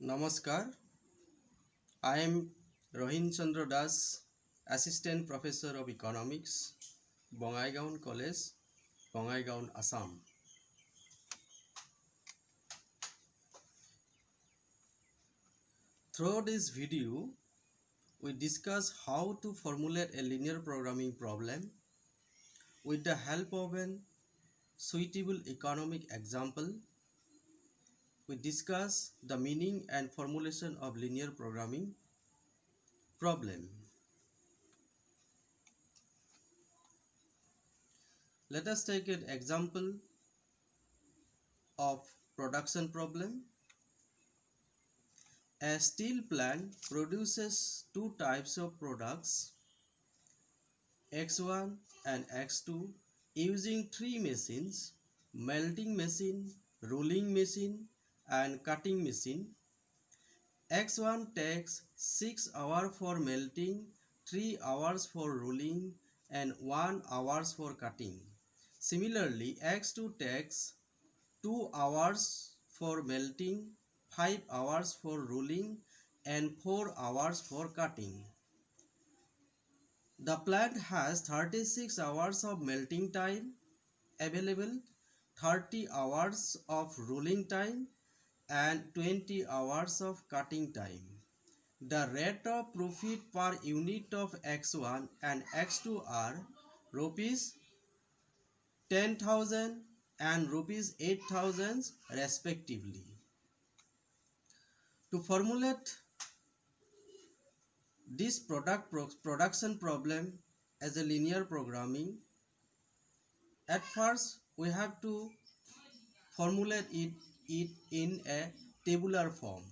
Namaskar. I am Rohin Chandra Das, Assistant Professor of Economics, Bongaigaon College, Bongaigaon, Assam. Through this video, we discuss how to formulate a linear programming problem with the help of an suitable economic example. We discuss the meaning and formulation of linear programming problem. Let us take an example of production problem. A steel plant produces two types of products, X1 and X2, using three machines: melting machine, rolling machine, and cutting machine. X1 takes 6 hours for melting, 3 hours for rolling, and 1 hour for cutting. Similarly, X2 takes 2 hours for melting, 5 hours for rolling, and 4 hours for cutting. The plant has 36 hours of melting time available, 30 hours of rolling time, and 20 hours of cutting time. The rate of profit per unit of X1 and X2 are rupees 10,000 and rupees 8,000 respectively. To formulate this production problem as a linear programming, at first we have to formulate it in a tabular form.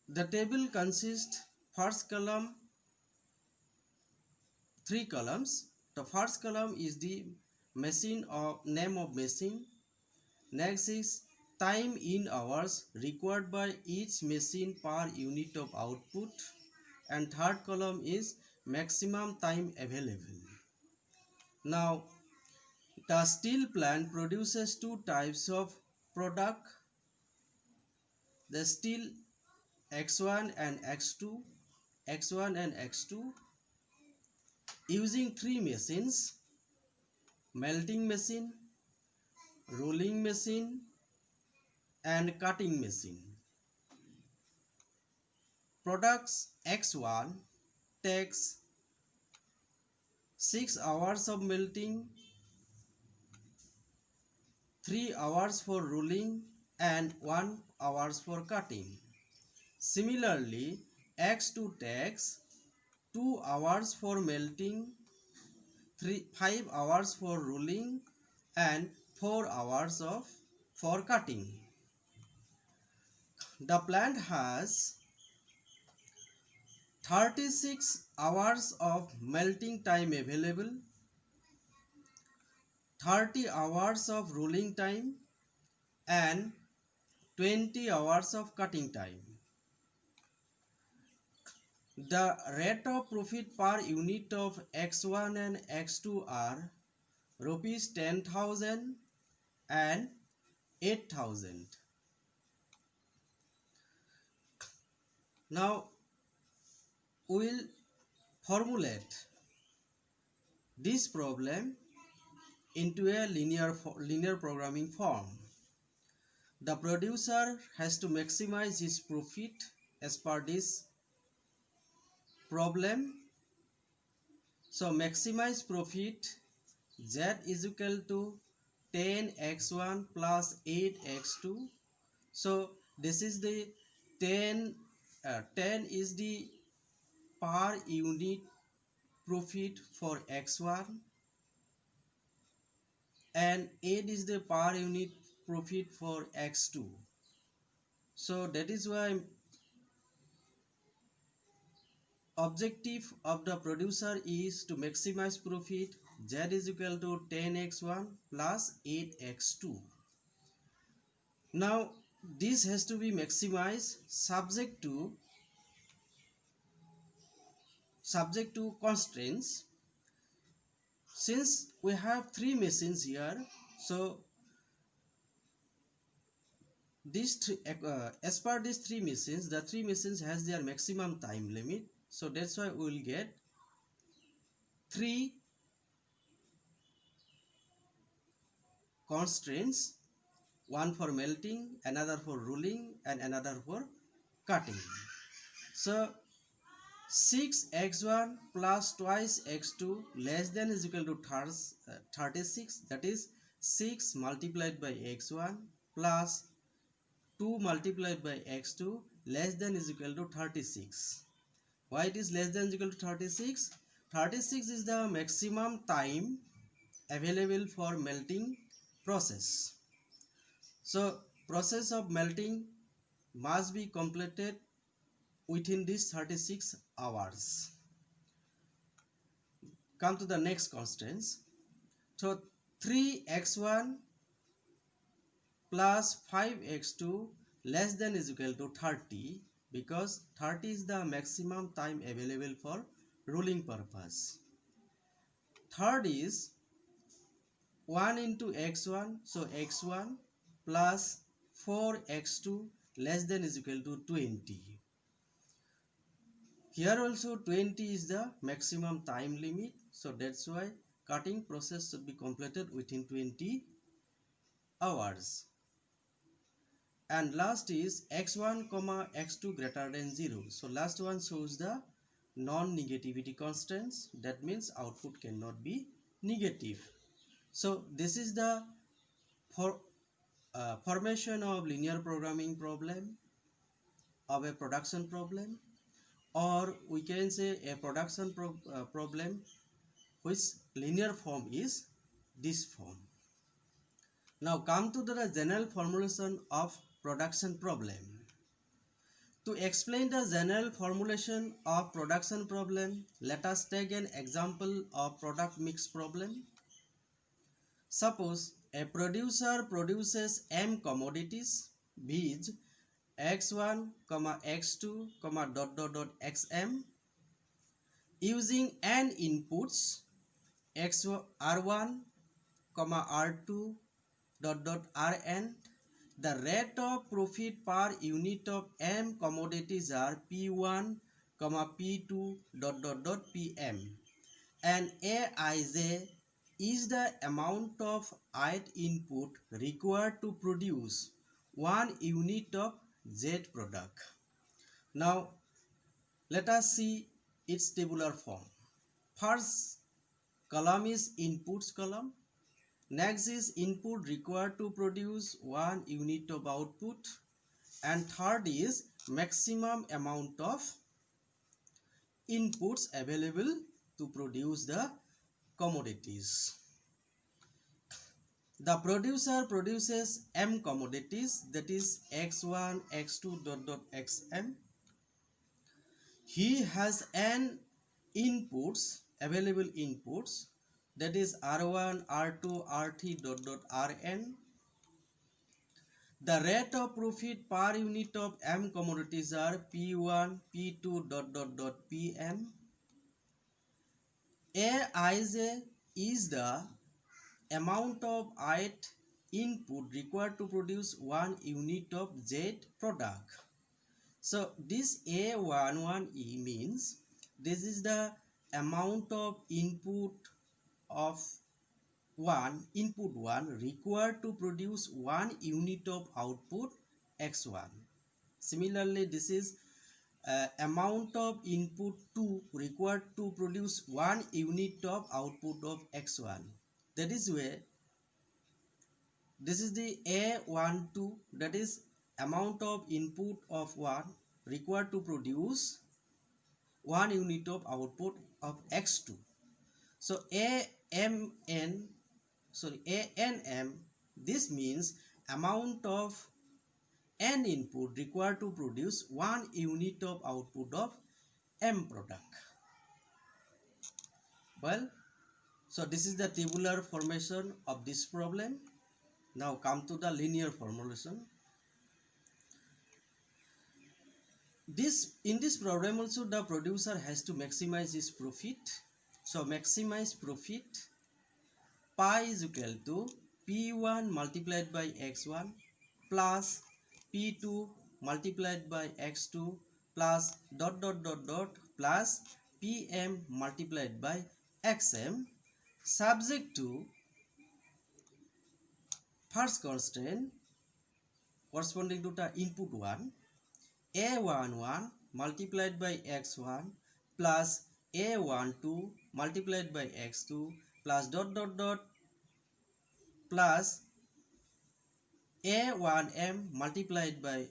The table consists first column, three columns. The first column is the machine or name of machine. Next is time in hours required by each machine per unit of output, and third column is maximum time available. Now, the steel plant produces two types of product, the steel X1 and X2, using three machines: melting machine, rolling machine, and cutting machine. Products X1 takes 6 hours of melting, 3 hours for rolling, and 1 hour for cutting. Similarly, X2 takes 2 hours for melting, 5 hours for rolling, and 4 hours for cutting. The plant has 36 hours of melting time available, 30 hours of rolling time, and 20 hours of cutting time. The rate of profit per unit of X1 and X2 are rupees 10,000 and 8,000. Now we will formulate this problem into a linear programming form. The producer has to maximize his profit as per this problem. So maximize profit, Z is equal to 10x1 plus 8x2. So this is the 10 is the per unit profit for x1 and 8 is the per unit profit for x2. So that is why objective of the producer is to maximize profit. Z is equal to 10x1 plus 8x2. Now this has to be maximized subject to constraints. Since we have three machines here, so these three, as per these three machines, the three machines has their maximum time limit. So that's why we will get three constraints, one for melting, another for rolling, and another for cutting. So 6x1 plus twice x2 less than is equal to 36, that is 6 multiplied by x1 plus 2 multiplied by x2 less than is equal to 36. Why it is less than is equal to 36? 36 is the maximum time available for melting process. So process of melting must be completed within these 36 hours. Come to the next constants. So 3x1 plus 5x2 less than is equal to 30, because 30 is the maximum time available for rolling purpose. Third is 1 into x1, so x1 plus 4x2 less than is equal to 20. Here also 20 is the maximum time limit, so that's why cutting process should be completed within 20 hours. And last is x1 comma x2 greater than 0. So last one shows the non-negativity constants. That means output cannot be negative. So this is the formation of linear programming problem of a production problem, or we can say a production problem which linear form is this form. Now come to the general formulation of production problem. To explain the general formulation of production problem, let us take an example of product mix problem. Suppose a producer produces m commodities, viz. x1, x2, xm, using n inputs r1, r2, rn. The rate of profit per unit of m commodities are p1, p2, pm, and aij is the amount of ith input required to produce 1 unit of z product. Now let us see its tabular form. First column is inputs column. Next is input required to produce 1 unit of output, and third is maximum amount of inputs available to produce the commodities. The producer produces m commodities, that is x1, x2, xm. He has n inputs, available inputs, that is r1, r2, r3, rn. The rate of profit per unit of m commodities are p1, p2, pm. aij is the amount of ith input required to produce 1 unit of z product. So this A11E means this is the amount of input required to produce 1 unit of output x1. Similarly, this is amount of input 2 required to produce 1 unit of output of x1. That is where this is the A12, that is amount of input of 1 required to produce 1 unit of output of x2. So ANM, this means amount of n input required to produce 1 unit of output of m product. Well, so this is the tabular formation of this problem. Now come to the linear formulation. In this problem also the producer has to maximize his profit. So maximize profit, pi is equal to p1 multiplied by x1 plus P2 multiplied by X2 plus dot dot dot dot plus PM multiplied by XM subject to first constant corresponding to the input 1 A11 multiplied by X1 plus A12 multiplied by X2 plus dot dot dot plus A1M multiplied by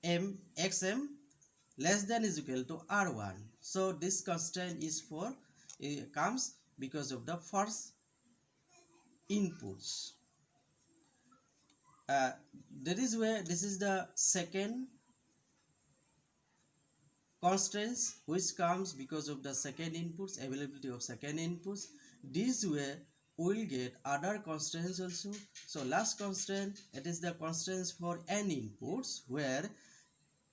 XM less than is equal to R1. So this constant is for comes because of the first inputs. That is where this is the second constants which comes because of the second inputs, availability of second inputs. This way we will get other constants also. So last constant, it is the constants for n inputs, where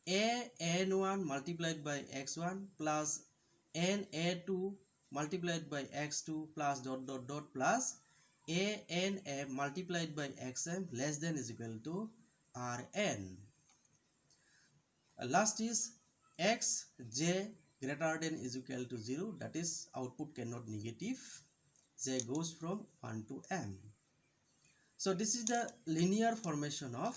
n1 multiplied by x1 plus na2 multiplied by x2 plus dot dot dot plus anm multiplied by xm less than is equal to rn. Last is xj greater than is equal to 0, that is output cannot negative, j goes from 1 to m. So this is the linear formulation of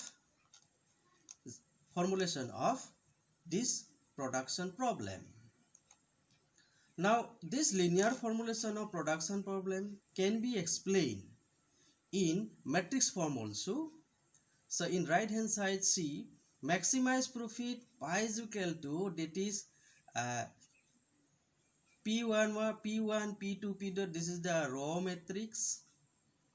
this production problem. Now this linear formulation of production problem can be explained in matrix form also. So in right hand side, see, maximize profit pi is equal to, that is P1, P1, P2, P dot, this is the raw matrix,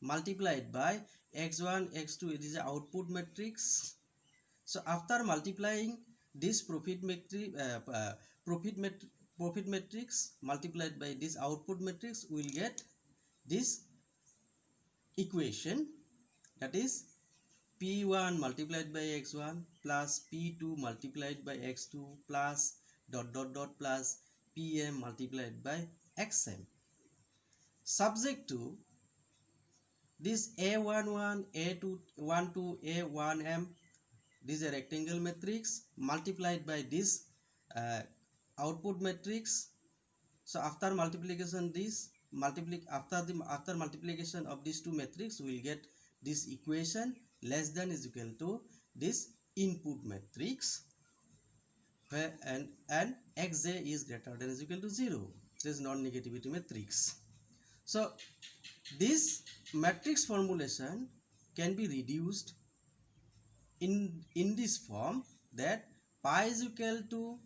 multiplied by X1, X2, it is the output matrix. So after multiplying this profit matrix multiplied by this output matrix, we will get this equation, that is P1 multiplied by X1 plus P2 multiplied by X2 plus dot dot dot plus PM multiplied by XM, subject to this A11, A12, A1M, this is a rectangle matrix, multiplied by this output matrix. So after multiplication, after multiplication of these two matrix, we will get this equation less than is equal to this input matrix, where and xj is greater than is equal to 0. This is non-negativity matrix. So this matrix formulation can be reduced in this form, that pi is equal to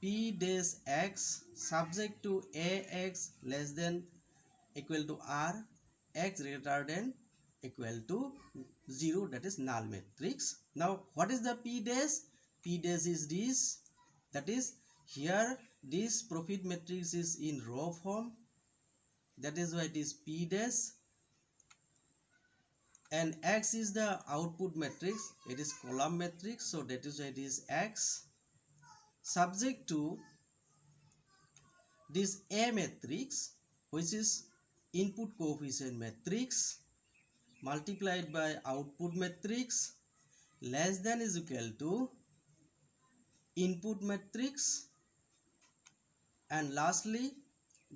p dash x subject to ax less than equal to r, x greater than equal to 0, that is null matrix. Now what is the p dash? P dash is this, that is here this profit matrix is in row form, that is why it is p dash, and x is the output matrix, it is column matrix, so that is why it is x, subject to this A matrix, which is input coefficient matrix, multiplied by output matrix less than is equal to input matrix, and lastly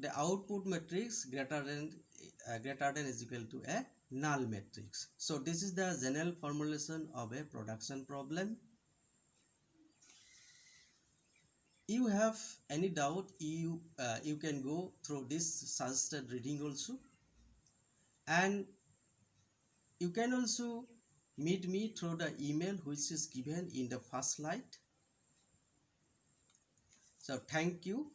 the output matrix greater than is equal to a null matrix. So this is the general formulation of a production problem. You have any doubt, you can go through this suggested reading also, and you can also meet me through the email which is given in the first slide. So thank you.